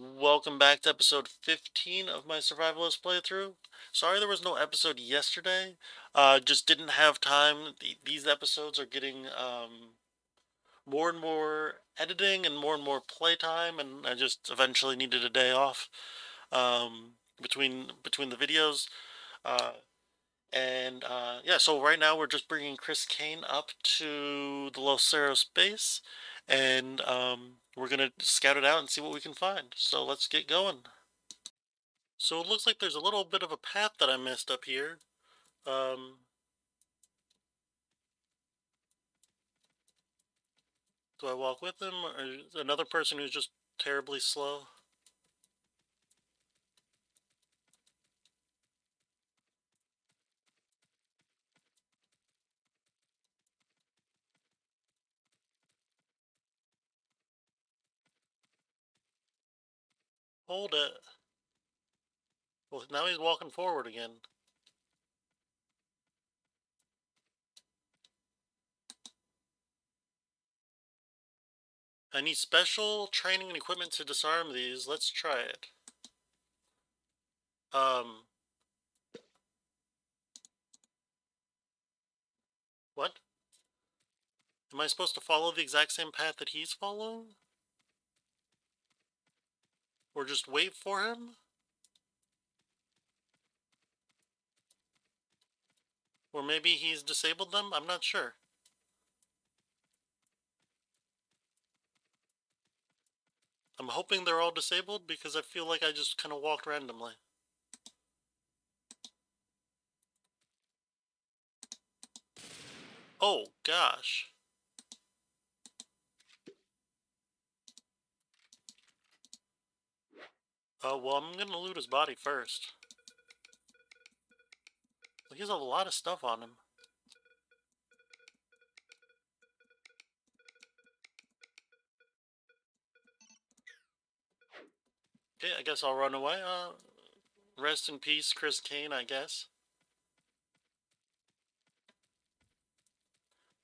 Welcome back to episode 15 of my Survivalist playthrough. Sorry there was no episode yesterday. Just didn't have time. These episodes are getting more and more editing and more playtime, and I just eventually needed a day off between the videos. Uh, yeah, so right now we're just bringing Chris Kane up to the Los Ceros base, and we're gonna scout it out and see what we can find. So let's get going. So it looks like there's a little bit of a path that I missed up here. Um, do I walk with him, or is another person who's just terribly slow? Hold it. Well, now he's walking forward again. I need special training and equipment to disarm these. Let's try it. Um, what? Am I supposed to follow the exact same path that he's following? Or just wait for him? Or maybe he's disabled them? I'm not sure. I'm hoping they're all disabled because I feel like I just kind of walked randomly. Oh, gosh. Well, I'm gonna loot his body first. He has a lot of stuff on him. Okay, I guess I'll run away. Rest in peace, Chris Kane, I guess.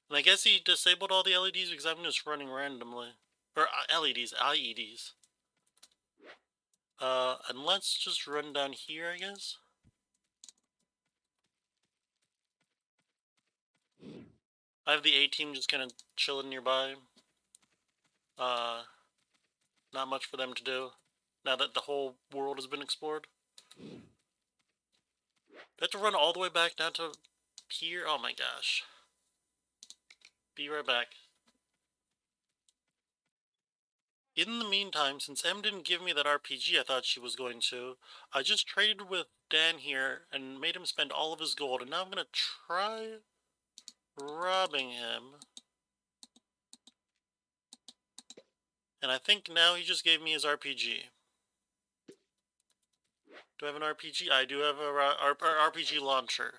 And I guess he disabled all the LEDs because I'm just running randomly. Or LEDs, IEDs. And let's just run down here, I guess. I have the A-team just kind of chilling nearby. Not much for them to do now that the whole world has been explored. I have to run all the way back down to here. Oh my gosh. Be right back. In the meantime, since Em didn't give me that RPG I thought she was going to, I just traded with Dan here and made him spend all of his gold, and now I'm gonna try robbing him. And I think now he just gave me his RPG. Do I have an RPG? I do have a RPG launcher.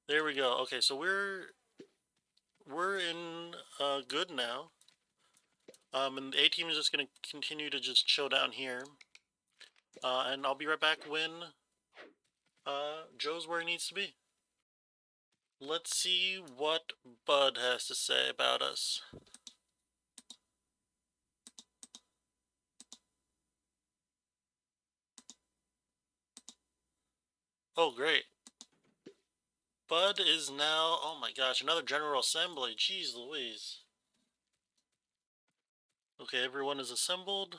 There we go. Okay, so we're in good now. And the A-team is just gonna continue to just chill down here. And I'll be right back when Joe's where he needs to be. Let's see what Bud has to say about us. Oh, great. Bud is now... Oh my gosh, another General Assembly. Jeez Louise. Okay, everyone is assembled.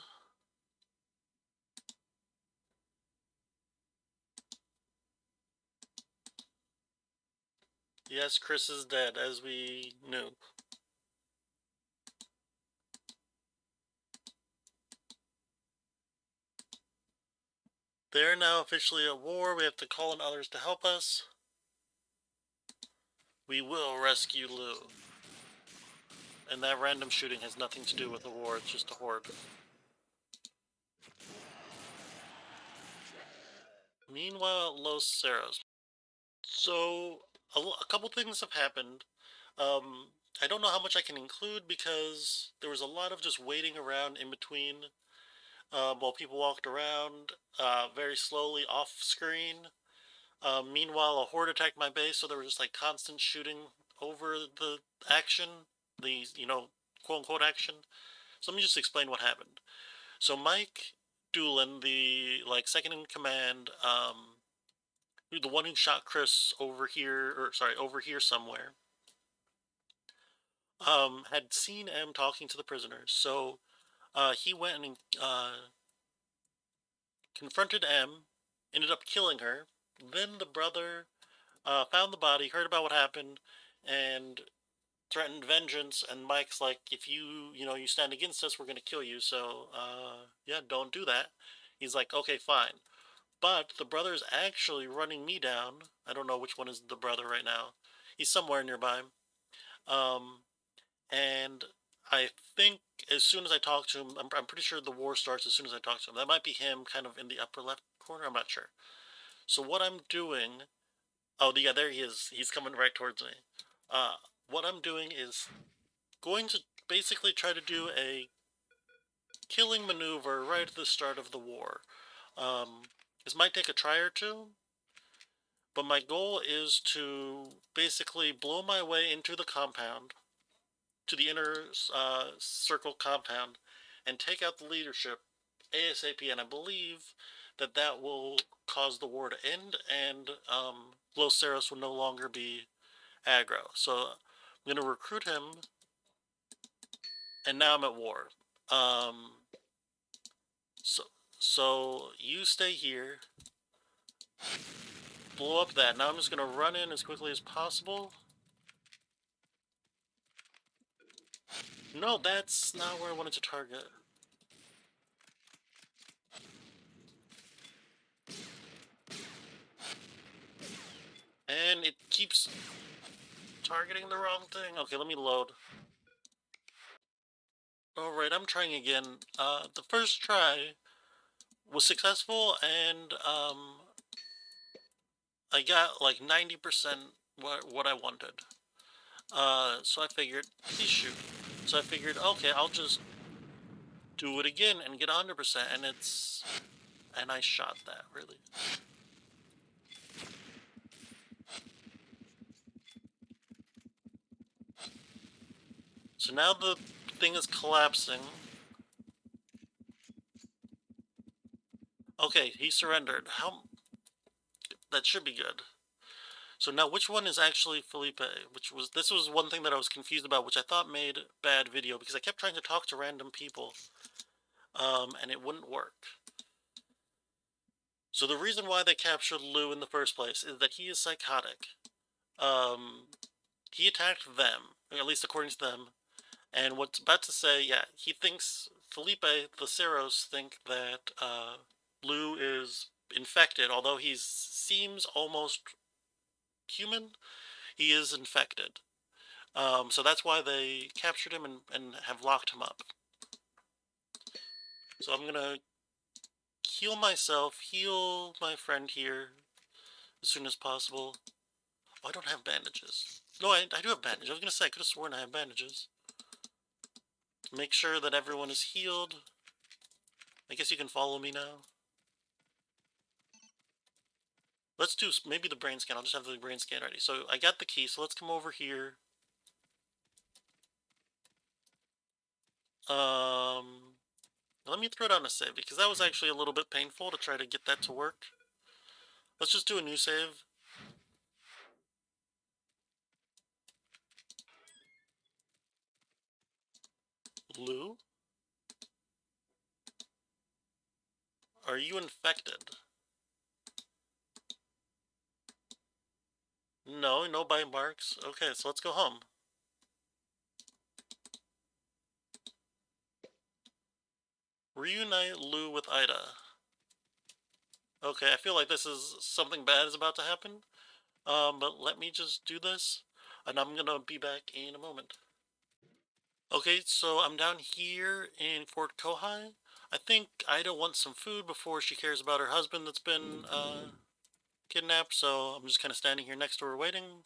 Yes, Chris is dead, as we knew. They're now officially at war. We have to call in others to help us. We will rescue Lou. And that random shooting has nothing to do with the war, it's just a horde. Meanwhile, Los Ceros. So, a couple things have happened. I don't know how much I can include because there was a lot of just waiting around in between while people walked around very slowly off screen. Meanwhile, a horde attacked my base, so there was just like constant shooting over the action, the, quote unquote action. So let me just explain what happened. So Mike Doolin, the like second in command, the one who shot Chris over here, or sorry, over here somewhere, had seen M talking to the prisoners. So he went and confronted M, ended up killing her. Then the brother found the body, heard about what happened, and threatened vengeance. And Mike's like, if you stand against us, we're gonna kill you. So yeah, don't do that. He's like, okay, fine. But the brother's actually running me down. I don't know which one is the brother right now. He's somewhere nearby. Um, and I think as soon as I talk to him, I'm pretty sure the war starts as soon as I talk to him. That might be him kind of in the upper left corner. I'm not sure. So what I'm doing. Oh, yeah, there he is. He's coming right towards me. Uh, what I'm doing is going to basically try to do a killing maneuver right at the start of the war. This might take a try or two, but my goal is to basically blow my way into the compound, to the inner circle compound, and take out the leadership ASAP. And I believe that that will cause the war to end, and Los Ceros will no longer be aggro. So I'm going to recruit him, and now I'm at war. Um, so, so you stay here, blow up that. Now I'm just going to run in as quickly as possible. No, that's not where I wanted to target. And it keeps targeting the wrong thing. Okay, let me load. Alright, I'm trying again. The first try was successful, and I got like 90% what I wanted. So I figured, please shoot. So I figured, okay, I'll just do it again and get 100%, and I shot that, really. So now the thing is collapsing. Okay, he surrendered. That should be good. So now which one is actually Felipe? This was one thing that I was confused about, which I thought made bad video, because I kept trying to talk to random people, and it wouldn't work. So the reason why they captured Lou in the first place is that he is psychotic. Um, he attacked them, at least according to them, and what's about to say, yeah, he thinks Felipe, the Ceros, think that Lou is infected, although he seems almost human. He is infected. So that's why they captured him and have locked him up. So I'm gonna heal myself, heal my friend here as soon as possible. Oh, I don't have bandages. No, I do have bandages. I was gonna say, I could have sworn I had bandages. Make sure that everyone is healed. I guess you can follow me now. Let's do maybe the brain scan. I'll just have the brain scan ready. So I got the key, so let's come over here. Let me throw down a save, because that was actually a little bit painful to try to get that to work. Let's just do a new save. Lou? Are you infected? No, no bite marks. Okay, so let's go home. Reunite Lou with Ida. Okay, I feel like this is something bad is about to happen. But let me just do this, and I'm gonna be back in a moment. Okay, so I'm down here in Fort Kohai. I think Ida wants some food before she cares about her husband that's been, kidnapped, so I'm just kind of standing here next to her waiting.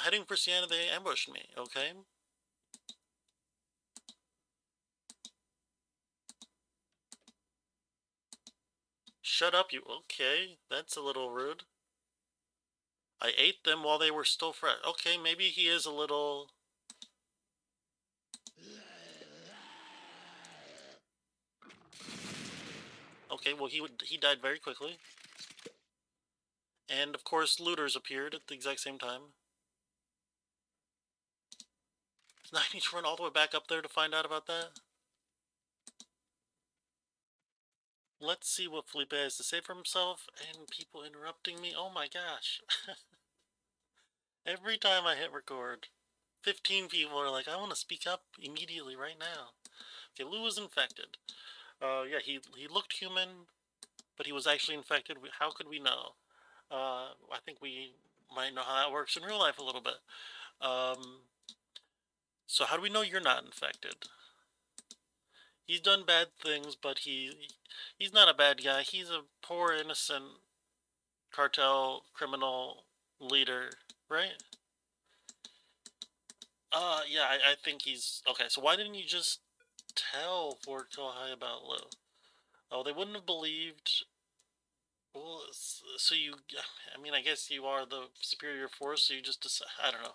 Heading for Sienna, they ambushed me, okay? Shut up, you. Okay, that's a little rude. I ate them while they were still fresh. Okay, maybe he is a little... Okay, well, he died very quickly. And, of course, looters appeared at the exact same time. Now I need to run all the way back up there to find out about that. Let's see what Felipe has to say for himself. And people interrupting me. Oh my gosh. Every time I hit record, 15 people are like, I want to speak up immediately right now. Okay, Lou was infected. Yeah, he looked human, but he was actually infected. How could we know? I think we might know how that works in real life a little bit. So how do we know you're not infected? He's done bad things, but he's not a bad guy. He's a poor, innocent cartel criminal leader, right? Yeah, I think he's... Okay, so why didn't you just tell Fort Kohai about Lou? Oh, they wouldn't have believed... Well, so you... I mean, I guess you are the superior force, so you just decide... I don't know.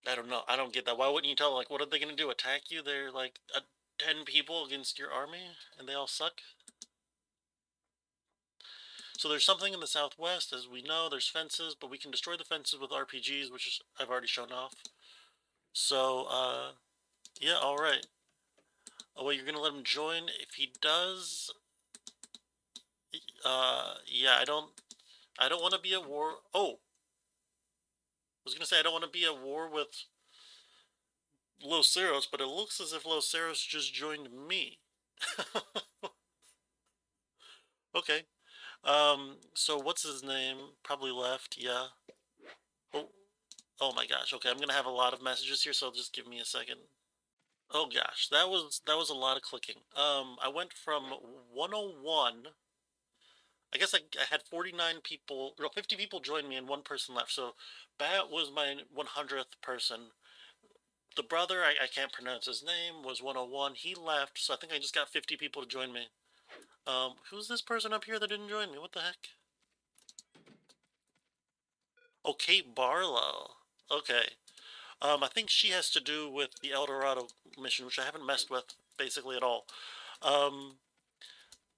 I don't know. I don't get that. Why wouldn't you tell, like, what are they gonna do? Attack you? They're, like, 10 people against your army, and they all suck? So there's something in the southwest, as we know. There's fences, but we can destroy the fences with RPGs, which is, I've already shown off. So, yeah, alright. Oh, wait, you're gonna let him join? If he does... yeah, I don't want to be at war... Oh! I was gonna say I don't want to be at war with Los Ceros, but it looks as if Los Ceros just joined me. Okay. So what's his name? Probably left, yeah. Oh, oh my gosh, okay, I'm gonna have a lot of messages here, so just give me a second. Oh gosh, that was a lot of clicking. I went from 101. I guess I had 49 people, no, 50 people join me and one person left. So Bat was my 100th person. The brother, I can't pronounce his name, was 101. He left, so I think I just got 50 people to join me. Who's this person up here that didn't join me? What the heck? Oh, Kate Barlow. Okay. I think she has to do with the El Dorado mission, which I haven't messed with basically at all.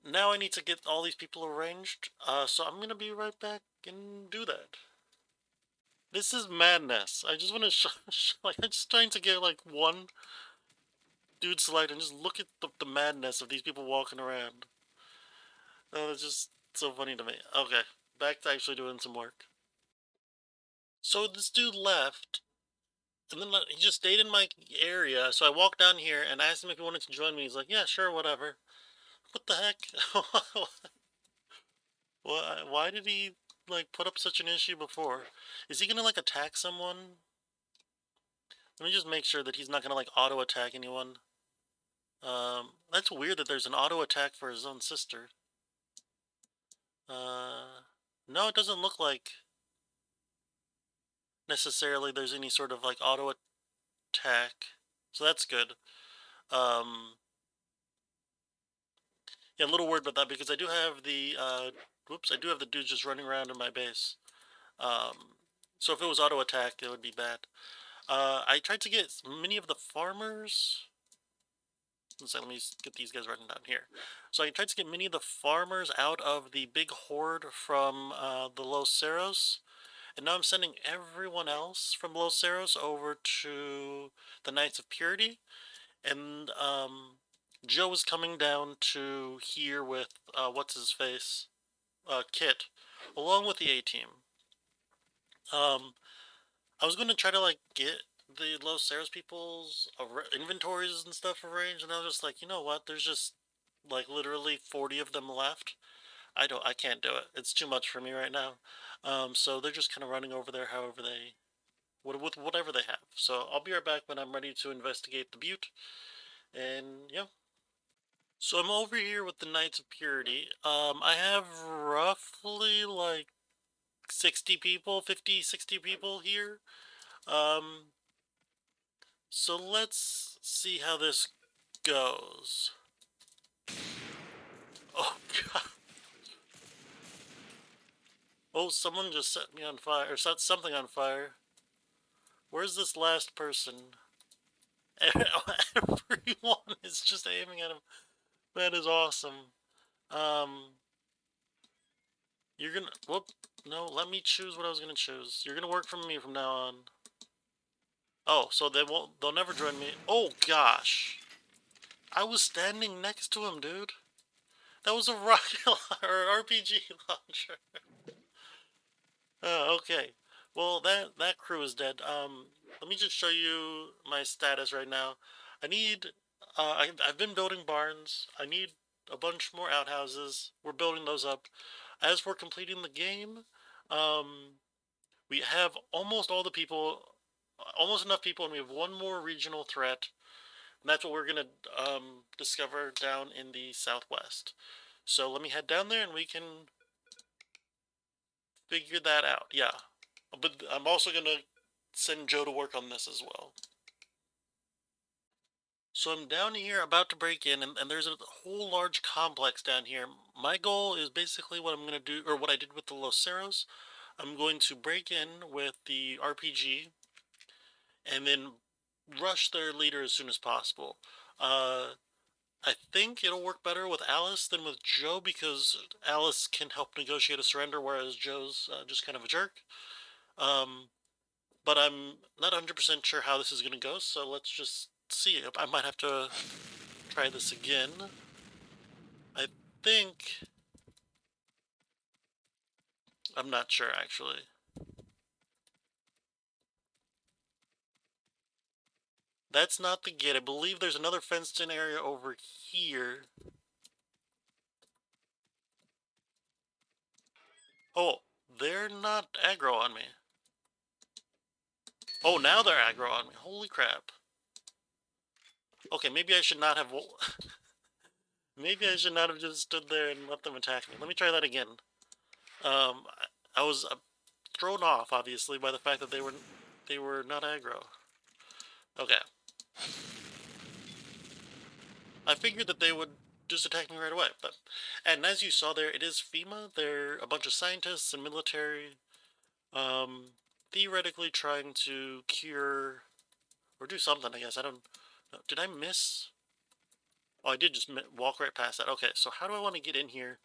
Now I need to get all these people arranged, so I'm gonna be right back and do that. This is madness. I just want to like, I'm just trying to get like one dude select and just look at the madness of these people walking around. Oh, it's just so funny to me. Okay, back to actually doing some work. So this dude left, and then he just stayed in my area. So I walked down here and asked him if he wanted to join me. He's like, "Yeah, sure, whatever." What the heck? Why did he like put up such an issue before? Is he gonna like attack someone? Let me just make sure that he's not gonna like auto attack anyone. That's weird that there's an auto attack for his own sister. No, it doesn't look like necessarily there's any sort of like auto attack, so that's good. Yeah, a little worried about that because I do have the whoops, I do have the dudes just running around in my base. So if it was auto attack, it would be bad. I tried to get many of the farmers. So let me get these guys written down here. So I tried to get many of the farmers out of the big horde from the Los Ceros. And now I'm sending everyone else from Los Ceros over to the Knights of Purity. And Joe is coming down to here with, what's his face? Kit, along with the A-Team. I was going to try to, like, get the Los Ceros people's inventories and stuff arranged, and I was just like, you know what, there's just, like, literally 40 of them left. I can't do it. It's too much for me right now. So they're just kind of running over there however they, with whatever they have. So I'll be right back when I'm ready to investigate the butte, and yeah. So I'm over here with the Knights of Purity. I have roughly, like, 60 people, 50, 60 people here. Um, so let's see how this goes. Oh god. Oh, someone just set me on fire, or set something on fire. Where's this last person? Everyone is just aiming at him. That is awesome. Um, you're gonna, whoop, no, let me choose what I was gonna choose. You're gonna work for me from now on. Oh, so they'll never join me. Oh gosh. I was standing next to him, dude. That was a rocket or RPG launcher. Okay. Well, that crew is dead. Let me just show you my status right now. I need. I've been building barns. I need a bunch more outhouses. We're building those up. As for completing the game, um, we have almost all the people, almost enough people, and we have one more regional threat. And that's what we're gonna discover down in the southwest. So let me head down there and we can figure that out. Yeah. But I'm also gonna send Joe to work on this as well. So I'm down here about to break in, and there's a whole large complex down here. My goal is basically what I'm gonna do, or what I did with the Los Ceros. I'm going to break in with the RPG and then rush their leader as soon as possible. I think it'll work better with Alice than with Joe because Alice can help negotiate a surrender, whereas Joe's just kind of a jerk. Um, but I'm not 100% sure how this is going to go, so let's just see. I might have to try this again. I think... I'm not sure, actually. That's not the gate. I believe there's another fenced-in area over here. Oh, they're not aggro on me. Oh, now they're aggro on me. Holy crap. Okay, maybe I should not have... maybe I should not have just stood there and let them attack me. Let me try that again. Um, I was thrown off, obviously, by the fact that they were not aggro. Okay. I figured that they would just attack me right away, but... And as you saw there, it is FEMA. They're a bunch of scientists and military, um, theoretically trying to cure... or do something, I guess. I don't... Did I miss? Oh, I did just walk right past that. Okay, so how do I want to get in here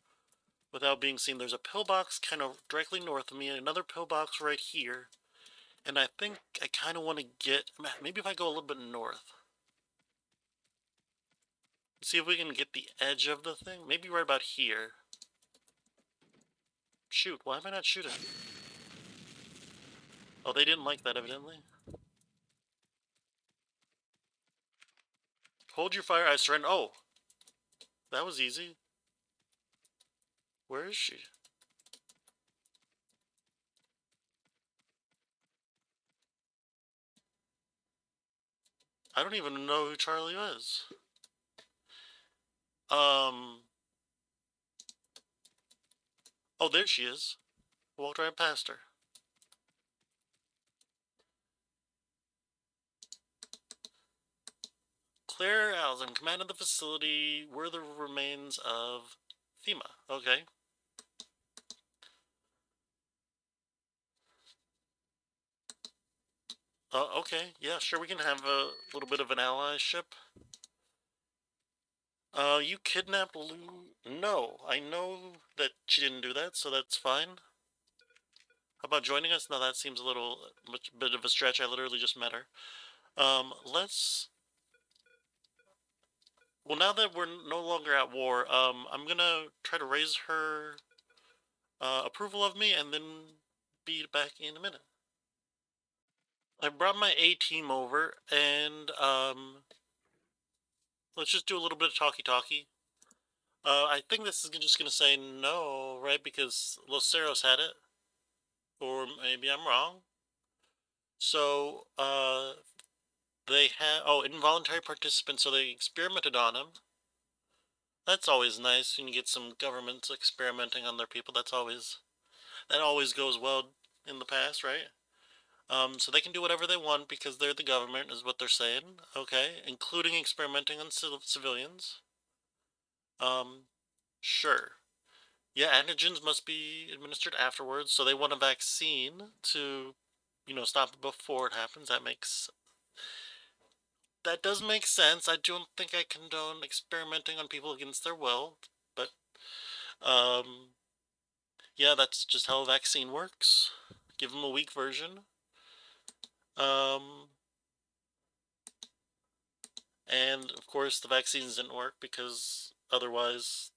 without being seen? There's a pillbox kind of directly north of me, and another pillbox right here. And I think I kind of want to get... Maybe if I go a little bit north. See if we can get the edge of the thing. Maybe right about here. Shoot, why am I not shooting? Oh, they didn't like that, evidently. Hold your fire, I surrender. Oh, that was easy. Where is she? I don't even know who Charlie is. Um... Oh, there she is. Walked right past her. Claire Al's in command of the facility were the remains of FEMA. Okay. Okay. Yeah, sure, we can have a little bit of an allyship. You kidnapped Lou? No, I know that she didn't do that, so that's fine. How about joining us? No, that seems a little much bit of a stretch. I literally just met her. Let's... Well, now that we're no longer at war, I'm gonna try to raise her approval of me and then be back in a minute. I brought my A-team over, and let's just do a little bit of talkie-talkie. I think this is just gonna say no, right? Because Los Ceros had it. Or maybe I'm wrong. So, they had... Oh, involuntary participant, so they experimented on him. That's always nice when you get some governments experimenting on their people. That always goes well in the past, right? So they can do whatever they want because they're the government, is what they're saying. Okay, including experimenting on civilians. Um, sure. Yeah, antigens must be administered afterwards, so they want a vaccine to, stop it before it happens. That does make sense. I don't think I condone experimenting on people against their will, but um, yeah, that's just how a vaccine works. Give them a weak version. Um, and of course, the vaccines didn't work because otherwise,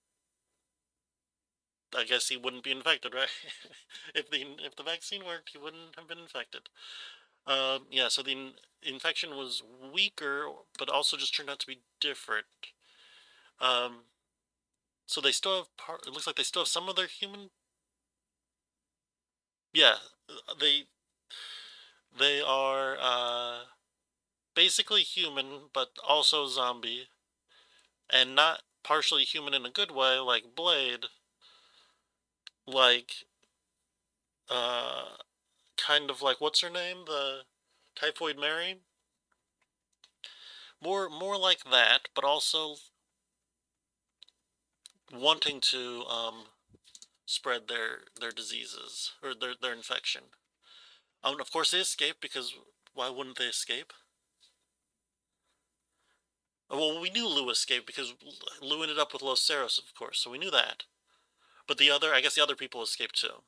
I guess he wouldn't be infected, right? if the vaccine worked, he wouldn't have been infected. Yeah, so the infection was weaker, but also just turned out to be different. Um, so they still have part. It looks like they still have some of their human. Yeah, they are basically human, but also zombie, and not partially human in a good way, like Blade, like uh, kind of like what's her name, the Typhoid Mary. More like that, but also wanting to spread their diseases or their infection. Of course they escape because why wouldn't they escape? Well, we knew Lou escaped because Lou ended up with Los Ceros, of course, so we knew that. But I guess the other people escaped too.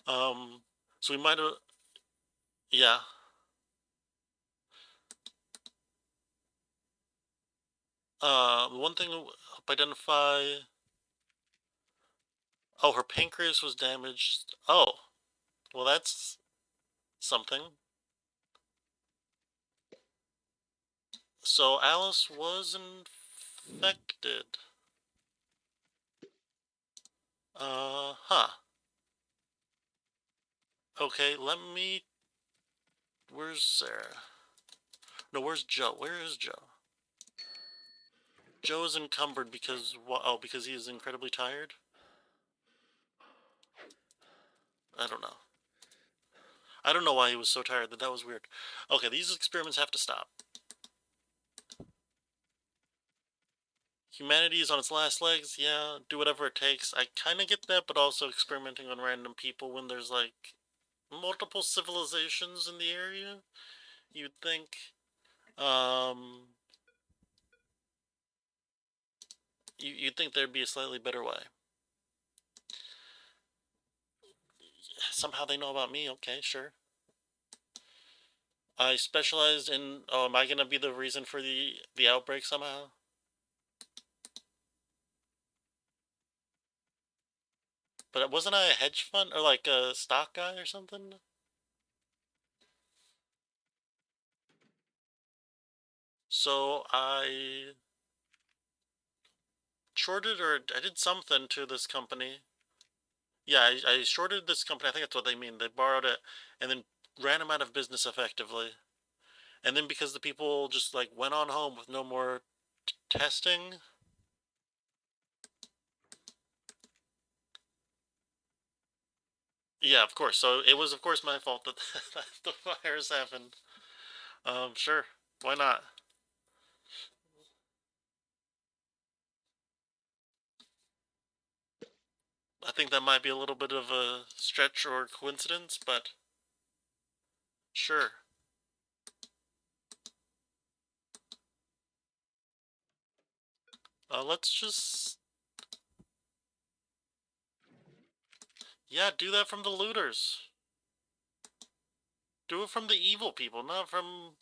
Um, so we might have, yeah. One thing help identify. Oh, her pancreas was damaged. Oh, well, that's something. So Alice was infected. Huh. Okay, let me. Where's Sarah? No, where's Joe? Where is Joe? Joe is encumbered because oh, because he is incredibly tired. I don't know. I don't know why he was so tired. That was weird. Okay, these experiments have to stop. Humanity is on its last legs. Yeah, do whatever it takes. I kind of get that, but also experimenting on random people when there's like multiple civilizations in the area. You'd think, um, you'd think there'd be a slightly better way. Somehow they know about me. Okay, sure. I specialized in. Oh, am I gonna be the reason for the outbreak somehow? But wasn't I a hedge fund or like a stock guy or something? So I shorted or I did something to this company. Yeah, I shorted this company. I think that's what they mean. They borrowed it and then ran them out of business effectively. And then because the people just like went on home with no more testing. Yeah, of course. So it was, of course, my fault that the virus happened. Sure. Why not? I think that might be a little bit of a stretch or coincidence, but sure. Let's just, yeah, do that from the looters. Do it from the evil people, not from.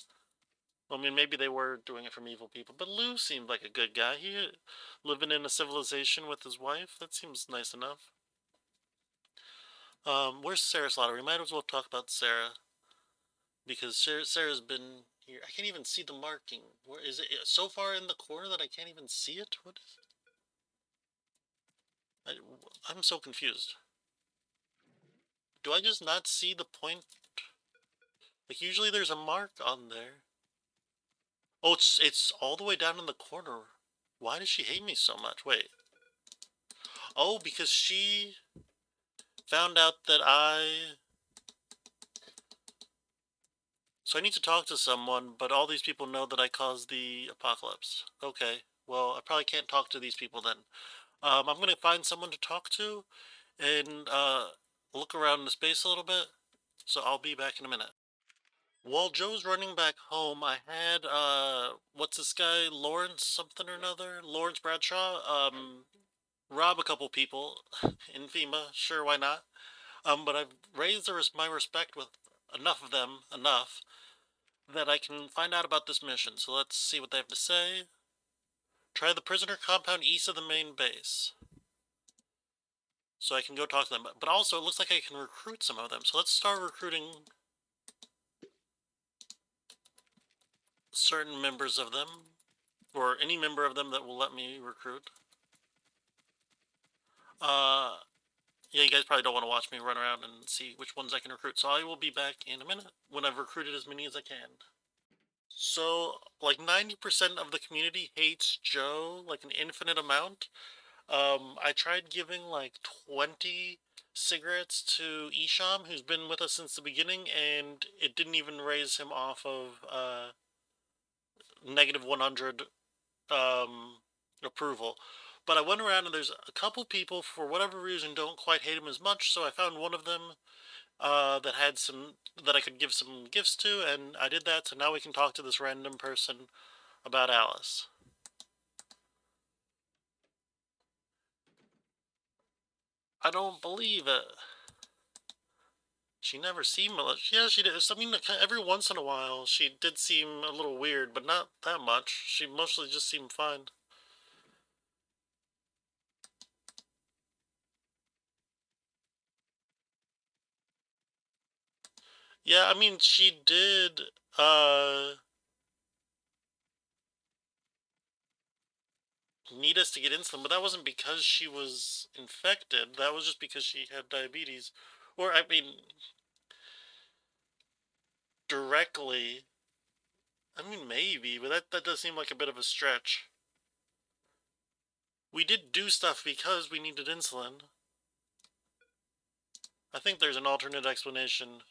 I mean, maybe they were doing it from evil people, but Lou seemed like a good guy. He living in a civilization with his wife. That seems nice enough. Where's Sarah Slaughter? We might as well talk about Sarah because Sarah's been here. I can't even see the marking. Where is it? So far in the corner that I can't even see it. What is? I'm so confused. Do I just not see the point? Like usually there's a mark on there. Oh, it's all the way down in the corner. Why does she hate me so much? Wait. Oh, because she found out that So I need to talk to someone, but all these people know that I caused the apocalypse. Okay, well, I probably can't talk to these people then. I'm gonna find someone to talk to and look around the space a little bit. So I'll be back in a minute. While Joe's running back home, I had what's this guy, Lawrence something or another, Lawrence Bradshaw, rob a couple people in FEMA. Sure, why not? But I've raised my respect with enough of them, enough that I can find out about this mission. So let's see what they have to say. Try the prisoner compound east of the main base. So I can go talk to them. But also, it looks like I can recruit some of them. So let's start recruiting certain members of them, or any member of them that will let me recruit. Uh, yeah, you guys probably don't want to watch me run around and see which ones I can recruit. So I will be back in a minute when I've recruited as many as I can. So, like 90% of the community hates Joe, like an infinite amount. I tried giving like 20 cigarettes to Isham, who's been with us since the beginning, and it didn't even raise him off of negative 100 approval. But I went around and there's a couple people for whatever reason don't quite hate him as much, so I found one of them that had some that I could give some gifts to, and I did that. So now we can talk to this random person about Alice. I don't believe it. She never seemed malicious. Yeah, she did. I mean, every once in a while, she did seem a little weird, but not that much. She mostly just seemed fine. Yeah, I mean, she did, need us to get insulin, but that wasn't because she was infected. That was just because she had diabetes. Or, I mean, directly. I mean, maybe, but that does seem like a bit of a stretch. We did do stuff because we needed insulin. I think there's an alternate explanation.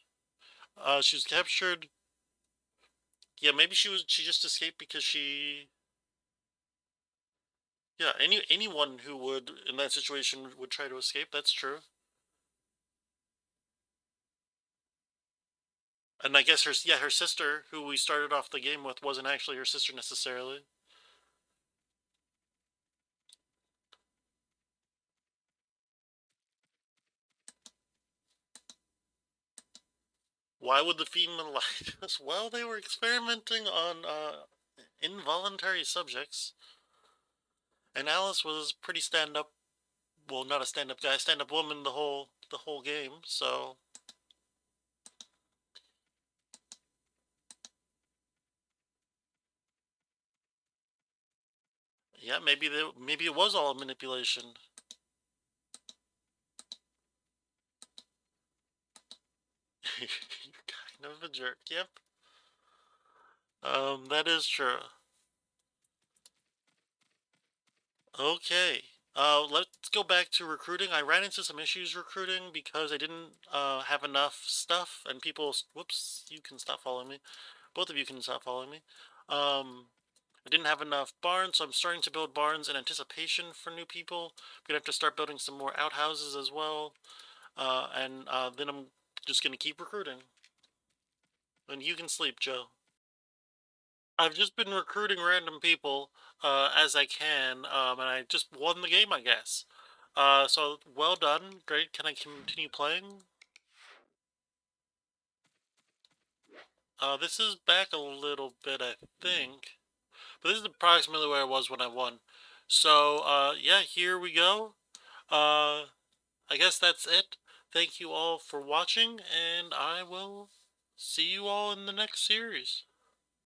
She was captured. Yeah, maybe she just escaped because she. Yeah, anyone who would in that situation would try to escape. That's true. And I guess her sister, who we started off the game with, wasn't actually her sister necessarily. Why would the female lie to us? Well, they were experimenting on involuntary subjects, and Alice was pretty stand up. Well, not a stand up guy, stand up woman the whole game. So yeah, maybe it was all manipulation. You're kind of a jerk. Yep. That is true. Okay. Let's go back to recruiting. I ran into some issues recruiting because I didn't have enough stuff, and people. Whoops! You can stop following me. Both of you can stop following me. Um, I didn't have enough barns, so I'm starting to build barns in anticipation for new people. I'm gonna have to start building some more outhouses as well, and then I'm just gonna keep recruiting. And you can sleep, Joe. I've just been recruiting random people as I can, and I just won the game, I guess. So well done, great. Can I continue playing? This is back a little bit, I think, but this is approximately where I was when I won. So yeah, here we go. I guess that's it. Thank you all for watching, and I will see you all in the next series.